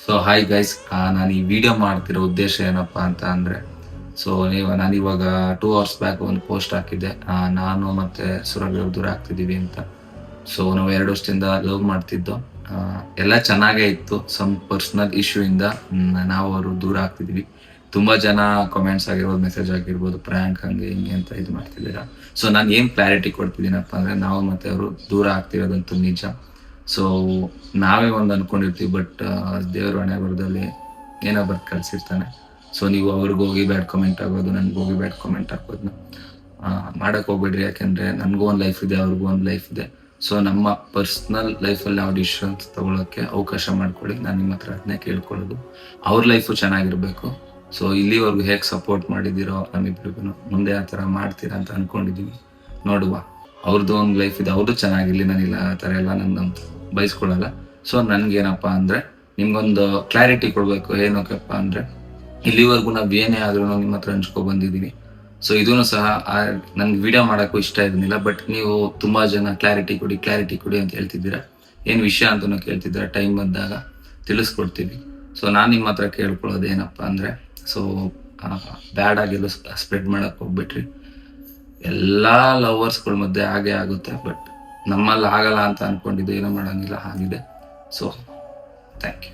So hi guys, ನಾನು ಈ video ಮಾಡ್ತಿರೋ ಉದ್ದೇಶ ಏನಪ್ಪಾ ಅಂತ ಅಂದ್ರೆ, ನಾನಿವಾಗ 2 hours ಬ್ಯಾಕ್ ಒಂದು ಪೋಸ್ಟ್ ಹಾಕಿದ್ದೆ. ನಾನು ಮತ್ತೆ ಸುರಭಿ ಅವ್ರು ದೂರ ಆಗ್ತಿದೀವಿ ಅಂತ. ಸೊ ನಾವು 2 ವರ್ಷದಿಂದ ಲವ್ ಮಾಡ್ತಿದ್ದೋ, ಎಲ್ಲ ಚೆನ್ನಾಗೇ ಇತ್ತು. ಸಮ್ ಪರ್ಸನಲ್ ಇಶ್ಯೂ ಇಂದ ನಾವು ಅವರು ದೂರ ಆಗ್ತಿದ್ವಿ. ತುಂಬಾ ಜನ ಕಾಮೆಂಟ್ಸ್ ಆಗಿರ್ಬೋದು, ಮೆಸೇಜ್ ಆಗಿರ್ಬೋದು, ಪ್ರ್ಯಾಂಕ್ ಹಂಗೆ ಹಿಂಗೆ ಅಂತ ಇದು ಮಾಡ್ತಿದ್ದೀರಾ. ಸೊ ನಾನು ಏನ್ ಕ್ಲಾರಿಟಿ ಕೊಡ್ತಿದ್ದೀನಪ್ಪ ಅಂದ್ರೆ, ನಾವು ಮತ್ತೆ ಅವರು ದೂರ ಆಗ್ತಿರೋದಂತೂ ನಿಜ. ಸೊ ನಾವೇ ಒಂದು ಅನ್ಕೊಂಡಿರ್ತೀವಿ, ಬಟ್ ದೇವ್ರ ಹಣೆ ಬರದಲ್ಲಿ ಏನೋ ಬರ್ದು ಕಳ್ಸಿರ್ತಾನೆ. ಸೊ ನೀವು ಅವ್ರಿಗೆ ಹೋಗಿ ಬ್ಯಾಡ್ ಕಮೆಂಟ್ ಆಗೋದು, ನನ್ಗೆ ಹೋಗಿ ಬ್ಯಾಡ್ ಕಮೆಂಟ್ ಹಾಕೋದನ್ನ ಮಾಡಕ್ ಹೋಗ್ಬೇಡ್ರಿ. ಯಾಕೆಂದ್ರೆ ನನ್ಗೂ ಒಂದು ಲೈಫ್ ಇದೆ, ಅವ್ರಿಗೂ ಒಂದು ಲೈಫ್ ಇದೆ. ಸೊ ನಮ್ಮ ಪರ್ಸ್ನಲ್ ಲೈಫಲ್ಲಿ ನಾವು ಡಿಸಿಷನ್ಸ್ ತಗೊಳಕ್ಕೆ ಅವಕಾಶ ಮಾಡ್ಕೊಳ್ಳಿ. ನಾನು ನಿಮ್ಮ ಹತ್ರ ಅದನ್ನೇ ಕೇಳ್ಕೊಳ್ಳೋದು. ಅವ್ರ ಲೈಫು ಚೆನ್ನಾಗಿರ್ಬೇಕು. ಸೊ ಇಲ್ಲಿವರೆಗೂ ಹೇಗೆ ಸಪೋರ್ಟ್ ಮಾಡಿದ್ದೀರೋ ನಮ್ಮಿಬ್ರಿಗೂ ಮುಂದೆ ಆ ಥರ ಮಾಡ್ತೀರಾ ಅಂತ ಅನ್ಕೊಂಡಿದೀವಿ. ನೋಡುವ. ಅವ್ರದ್ದು ಒಂದು ಲೈಫ್ ಇದೆ, ಅವ್ರದ್ದು ಚೆನ್ನಾಗಿರ್ಲಿ. ನಾನಿಲ್ಲ ಆ ಥರ ಎಲ್ಲ ನನ್ನ ಬಯಸ್ಕೊಳ್ಳಲ್ಲ. ಸೊ ನನ್ಗೇನಪ್ಪ ಅಂದ್ರೆ, ನಿಮ್ಗೊಂದು ಕ್ಲಾರಿಟಿ ಕೊಡ್ಬೇಕು. ಏನಕ್ಕಪ್ಪ ಅಂದ್ರೆ, ಇಲ್ಲಿವರೆಗೂ ನಾವ್ ಏನೇ ಆದ್ರೂ ನಿಮ್ಮ ಹತ್ರ ಹಂಚ್ಕೊ ಬಂದಿದೀನಿ. ಸೊ ಇದನ್ನು ಸಹ ನನ್ಗೆ ವಿಡಿಯೋ ಮಾಡಕ್ಕೂ ಇಷ್ಟ ಇರಲಿಲ್ಲ, ಬಟ್ ನೀವು ತುಂಬಾ ಜನ ಕ್ಲಾರಿಟಿ ಕೊಡಿ ಅಂತ ಹೇಳ್ತಿದ್ದೀರಾ. ಏನ್ ವಿಷಯ ಅಂತನೂ ಕೇಳ್ತಿದ್ದೀರಾ. ಟೈಮ್ ಬಂದಾಗ ತಿಳಿಸ್ಕೊಡ್ತೀವಿ. ಸೊ ನಾನ್ ನಿಮ್ಮ ಹತ್ರ ಕೇಳ್ಕೊಳ್ಳೋದು ಏನಪ್ಪಾ ಅಂದ್ರೆ, ಸೊ ಬ್ಯಾಡ್ ಆಗಿಲ್ಲ ಸ್ಪ್ರೆಡ್ ಮಾಡಕ್ ಹೋಗ್ಬಿಟ್ರಿ. ಎಲ್ಲಾ ಲವರ್ಸ್ಗಳ ಮಧ್ಯೆ ಹಾಗೆ ಆಗುತ್ತೆ, ಬಟ್ ನಮ್ಮಲ್ಲಿ ಆಗಲ್ಲ ಅಂತ ಅನ್ಕೊಂಡಿದ್ದು ಏನೂ ಮಾಡಂಗಿಲ್ಲ, ಆಗಿದೆ. So thank you.